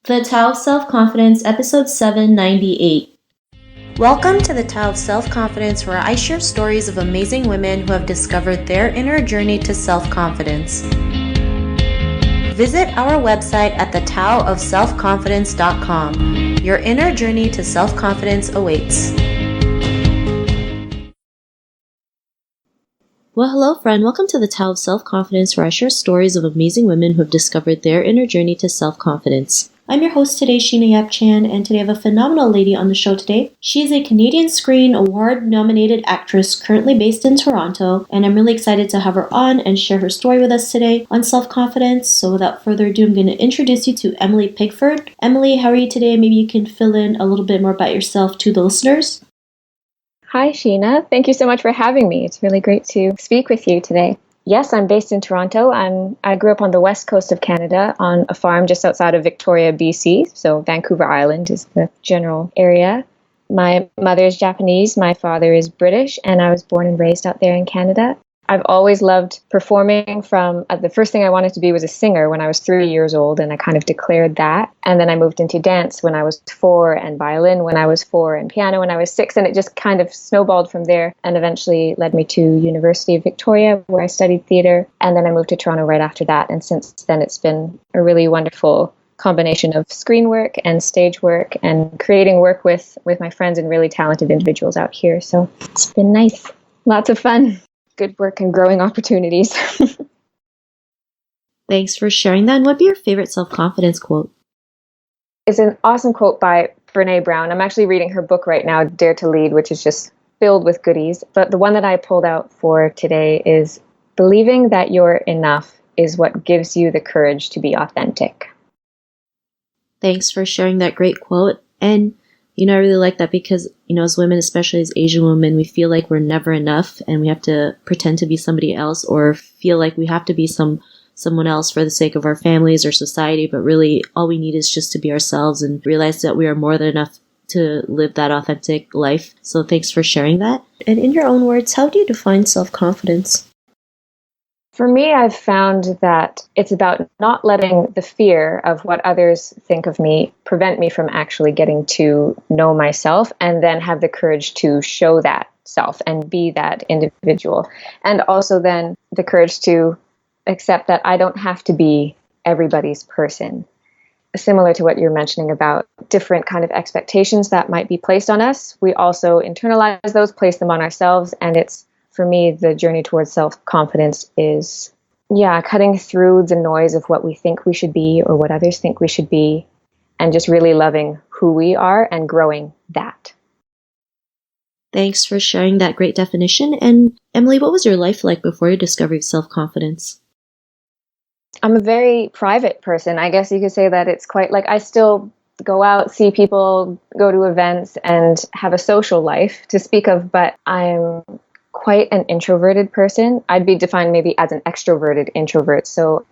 The Tao of Self-Confidence, Episode 798. Welcome to the Tao of Self-Confidence, where I share stories of amazing women who have discovered their inner journey to self-confidence. Visit our website at thetaoofselfconfidence.com. Your inner journey to self-confidence awaits. Well, hello friend, welcome to the Tao of Self-Confidence, where I share stories of amazing women who have discovered their inner journey to self-confidence. I'm your host today, Sheena Yap-Chan, and today I have a phenomenal lady on the show today. She is a Canadian Screen Award-nominated actress currently based in Toronto, and I'm really excited to have her on and share her story with us today on self-confidence. So without further ado, I'm going to introduce you to Emily Piggford. Emily, how are you today? Maybe you can fill in a little bit more about yourself to the listeners. Hi, Sheena. Thank you so much for having me. It's really great to speak with you today. Yes, I'm based in Toronto. I grew up on the west coast of Canada on a farm just outside of Victoria, BC. So Vancouver Island is the general area. My mother is Japanese, my father is British, and I was born and raised out there in Canada. I've always loved performing from, the first thing I wanted to be was a singer when I was 3 years old, and I kind of declared that. And then I moved into dance when I was 4, and violin when I was 4, and piano when I was 6, and it just kind of snowballed from there and eventually led me to University of Victoria, where I studied theatre, and then I moved to Toronto right after that. And since then, it's been a really wonderful combination of screen work and stage work and creating work with my friends and really talented individuals out here. So it's been nice. Lots of fun. Good work and growing opportunities. Thanks for sharing that. And what'd be your favorite self-confidence quote? It's an awesome quote by Brene Brown. I'm actually reading her book right now, Dare to Lead, which is just filled with goodies. But the one that I pulled out for today is, believing that you're enough is what gives you the courage to be authentic. Thanks for sharing that great quote. And I really like that because, as women, especially as Asian women, we feel like we're never enough and we have to pretend to be somebody else or feel like we have to be someone else for the sake of our families or society. But really, all we need is just to be ourselves and realize that we are more than enough to live that authentic life. So thanks for sharing that. And in your own words, how do you define self-confidence? For me, I've found that it's about not letting the fear of what others think of me prevent me from actually getting to know myself and then have the courage to show that self and be that individual. And also then the courage to accept that I don't have to be everybody's person. Similar to what you're mentioning about different kind of expectations that might be placed on us, we also internalize those, place them on ourselves, and it's, for me, the journey towards self-confidence is, cutting through the noise of what we think we should be or what others think we should be, and just really loving who we are and growing that. Thanks for sharing that great definition. And Emily, what was your life like before you discovered self-confidence? I'm a very private person. I guess you could say that it's quite like I still go out, see people, go to events, and have a social life to speak of, but I'm quite an introverted person. I'd be defined maybe as an extroverted introvert. So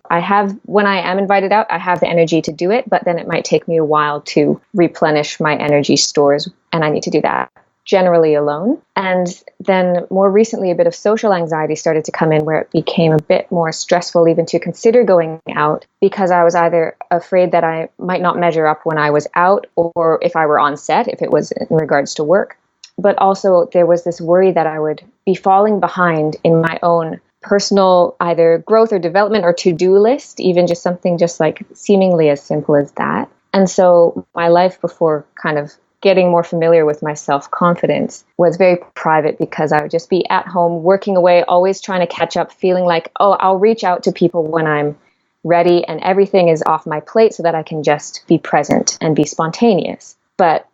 when I am invited out, I have the energy to do it, but then it might take me a while to replenish my energy stores, and I need to do that generally alone. And then more recently, a bit of social anxiety started to come in where it became a bit more stressful even to consider going out because I was either afraid that I might not measure up when I was out or if I were on set, if it was in regards to work. But also there was this worry that I would be falling behind in my own personal either growth or development or to-do list, even just something just like seemingly as simple as that. And so my life before kind of getting more familiar with my self-confidence was very private because I would just be at home working away, always trying to catch up, feeling like, I'll reach out to people when I'm ready and everything is off my plate so that I can just be present and be spontaneous. But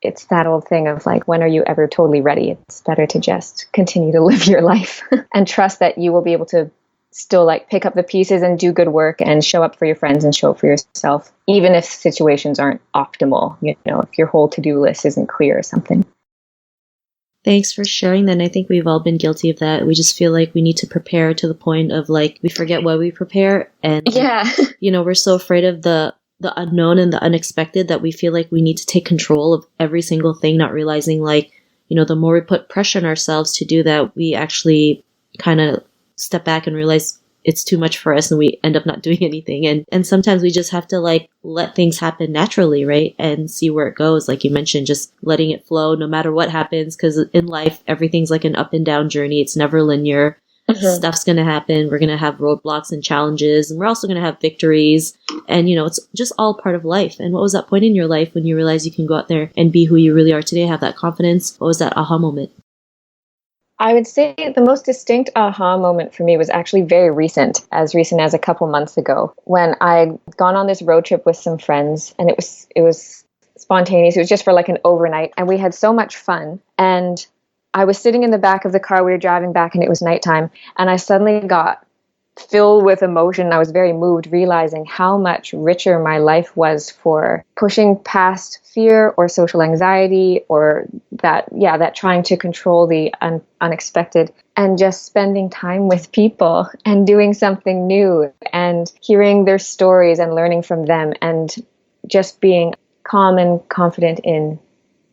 it's that old thing of like, when are you ever totally ready? It's better to just continue to live your life and trust that you will be able to still like pick up the pieces and do good work and show up for your friends and show up for yourself, even if situations aren't optimal, if your whole to-do list isn't clear or something. Thanks for sharing that. And I think we've all been guilty of that. We just feel like we need to prepare to the point of like, we forget why we prepare. And, we're so afraid of the unknown and the unexpected that we feel like we need to take control of every single thing, not realizing like, the more we put pressure on ourselves to do that, we actually kind of step back and realize it's too much for us and we end up not doing anything. And sometimes we just have to like let things happen naturally, right? And see where it goes. Like you mentioned, just letting it flow no matter what happens. Because in life, everything's like an up and down journey. It's never linear. Stuff's going to happen. We're going to have roadblocks and challenges, and we're also going to have victories. And, you know, it's just all part of life. And what was that point in your life when you realized you can go out there and be who you really are today, have that confidence? What was that aha moment? I would say the most distinct aha moment for me was actually very recent as a couple months ago, when I'd gone on this road trip with some friends, and it was spontaneous. It was just for like an overnight, and we had so much fun. And I was sitting in the back of the car, we were driving back, and it was nighttime, and I suddenly got filled with emotion. I was very moved, realizing how much richer my life was for pushing past fear or social anxiety, or that trying to control the unexpected, and just spending time with people and doing something new and hearing their stories and learning from them, and just being calm and confident in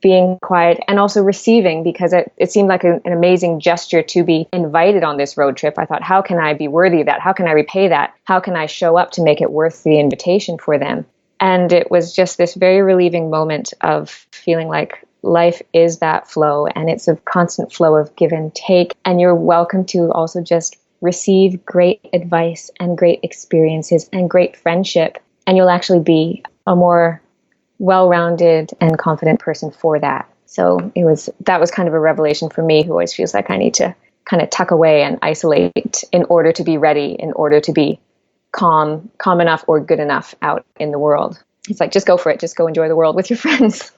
being quiet, and also receiving, because it seemed like an amazing gesture to be invited on this road trip. I thought, how can I be worthy of that? How can I repay that? How can I show up to make it worth the invitation for them? And it was just this very relieving moment of feeling like life is that flow, and it's a constant flow of give and take. And you're welcome to also just receive great advice and great experiences and great friendship. And you'll actually be a more well-rounded and confident person for that. So that was kind of a revelation for me, who always feels like I need to kind of tuck away and isolate in order to be ready, in order to be calm enough or good enough out in the world. It's like, just go for it. Just go enjoy the world with your friends.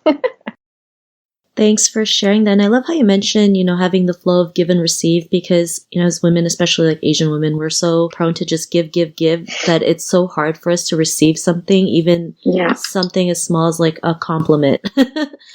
Thanks for sharing that. And I love how you mentioned, you know, having the flow of give and receive, because, you know, as women, especially like Asian women, we're so prone to just give, that it's so hard for us to receive something, even something as small as like a compliment.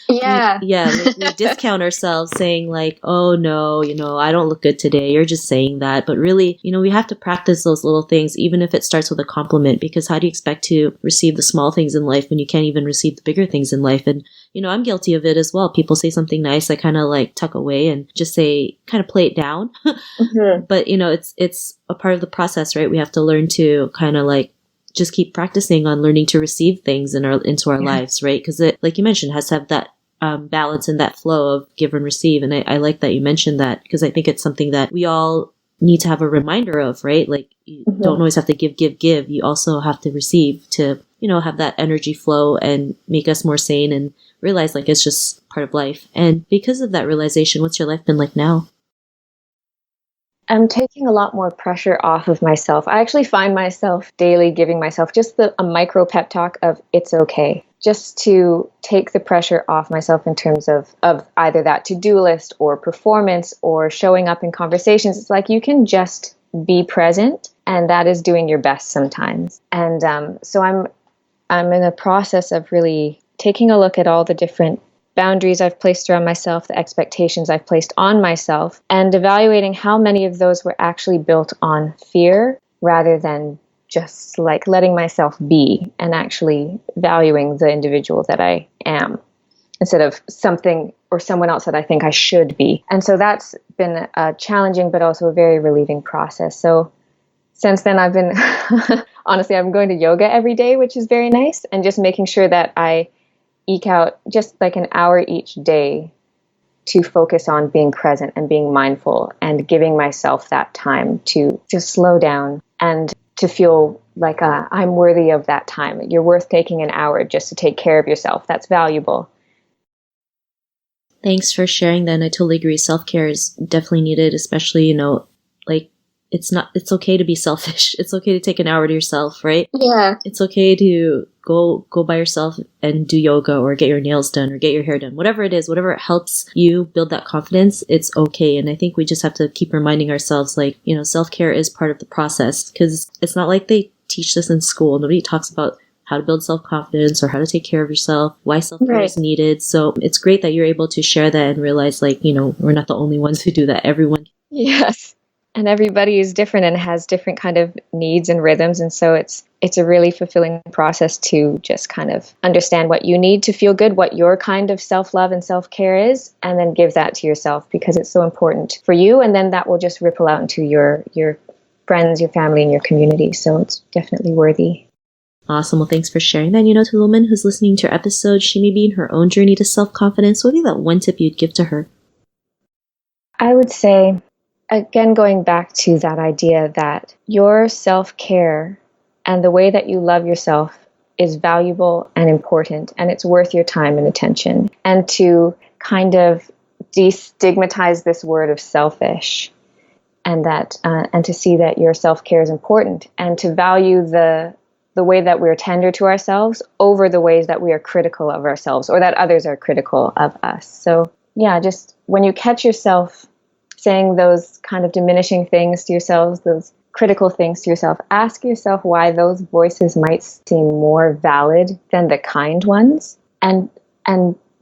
Yeah. We discount ourselves saying like, oh no, you know, I don't look good today. You're just saying that. But really, you know, we have to practice those little things, even if it starts with a compliment, because how do you expect to receive the small things in life when you can't even receive the bigger things in life? And, you know, I'm guilty of it as well. People say something nice, I kind of like tuck away and just say, kind of play it down. But, you know, it's a part of the process, right? We have to learn to kind of like just keep practicing on learning to receive things into our lives, right? Because it, like you mentioned, has to have that balance and that flow of give and receive. And I like that you mentioned that, because I think it's something that we all need to have a reminder of, right? Like, you don't always have to give. You also have to receive to, you know, have that energy flow and make us more sane and realize like it's just part of life. And because of that realization, what's your life been like now? I'm taking a lot more pressure off of myself. I actually find myself daily giving myself just a micro pep talk of it's okay, just to take the pressure off myself in terms of either that to-do list or performance or showing up in conversations. It's like you can just be present, and that is doing your best sometimes. And so I'm in the process of really taking a look at all the different boundaries I've placed around myself, the expectations I've placed on myself, and evaluating how many of those were actually built on fear rather than just like letting myself be and actually valuing the individual that I am instead of something or someone else that I think I should be. And so that's been a challenging but also a very relieving process. So since then I've been, honestly, I'm going to yoga every day, which is very nice, and just making sure that I eke out just like an hour each day to focus on being present and being mindful and giving myself that time to just slow down and to feel like I'm worthy of that time. You're worth taking an hour just to take care of yourself. That's valuable. Thanks for sharing that. And I totally agree. Self-care is definitely needed, especially, you know, like it's okay to be selfish. It's okay to take an hour to yourself, right? Yeah. It's okay to go by yourself and do yoga or get your nails done or get your hair done. Whatever it is, whatever helps you build that confidence, it's okay. And I think we just have to keep reminding ourselves, like, you know, self-care is part of the process, because it's not like they teach this in school. Nobody talks about how to build self-confidence or how to take care of yourself, why self-care is needed. So it's great that you're able to share that and realize, like, you know, we're not the only ones who do that. Everyone. Yes. And everybody is different and has different kind of needs and rhythms. And so it's a really fulfilling process to just kind of understand what you need to feel good, what your kind of self-love and self-care is, and then give that to yourself, because it's so important for you. And then that will just ripple out into your friends, your family, and your community. So it's definitely worthy. Awesome. Well, thanks for sharing that. To the woman who's listening to your episode, she may be in her own journey to self-confidence. What would be that one tip you'd give to her? I would say, again, going back to that idea that your self-care and the way that you love yourself is valuable and important, and it's worth your time and attention. And to kind of destigmatize this word of selfish, and to see that your self-care is important, and to value the way that we're tender to ourselves over the ways that we are critical of ourselves or that others are critical of us. So yeah, just when you catch yourself saying those kind of diminishing things to yourselves, those critical things to yourself, ask yourself why those voices might seem more valid than the kind ones, and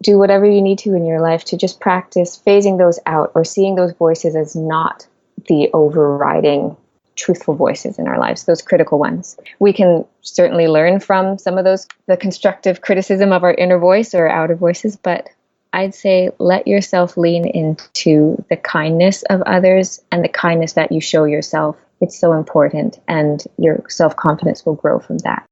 do whatever you need to in your life to just practice phasing those out or seeing those voices as not the overriding truthful voices in our lives, those critical ones. We can certainly learn from some of those, the constructive criticism of our inner voice or outer voices, but I'd say let yourself lean into the kindness of others and the kindness that you show yourself. It's so important, and your self-confidence will grow from that.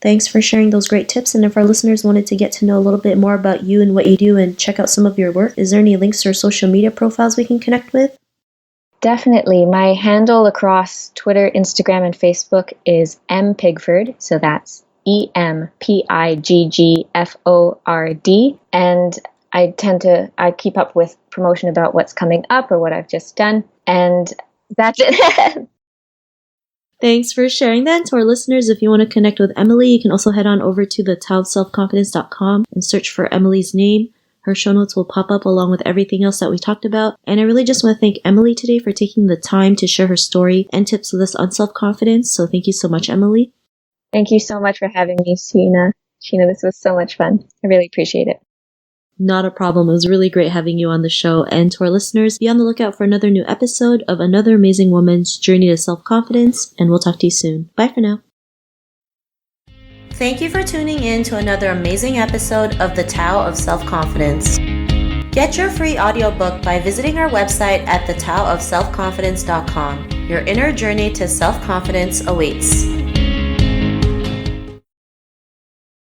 Thanks for sharing those great tips. And if our listeners wanted to get to know a little bit more about you and what you do and check out some of your work, is there any links or social media profiles we can connect with? Definitely. My handle across Twitter, Instagram, and Facebook is mpiggford. So that's EMPIGGFORD. And I keep up with promotion about what's coming up or what I've just done. And that's it. Thanks for sharing that. To our listeners, if you want to connect with Emily, you can also head on over to thetaoofselfconfidence.com and search for Emily's name. Her show notes will pop up along with everything else that we talked about. And I really just want to thank Emily today for taking the time to share her story and tips with us on self-confidence. So thank you so much, Emily. Thank you so much for having me, Sheena. Sheena, this was so much fun. I really appreciate it. Not a problem. It was really great having you on the show. And to our listeners, be on the lookout for another new episode of another amazing woman's journey to self-confidence. And we'll talk to you soon. Bye for now. Thank you for tuning in to another amazing episode of The Tao of Self-Confidence. Get your free audiobook by visiting our website at thetaoofselfconfidence.com. Your inner journey to self-confidence awaits.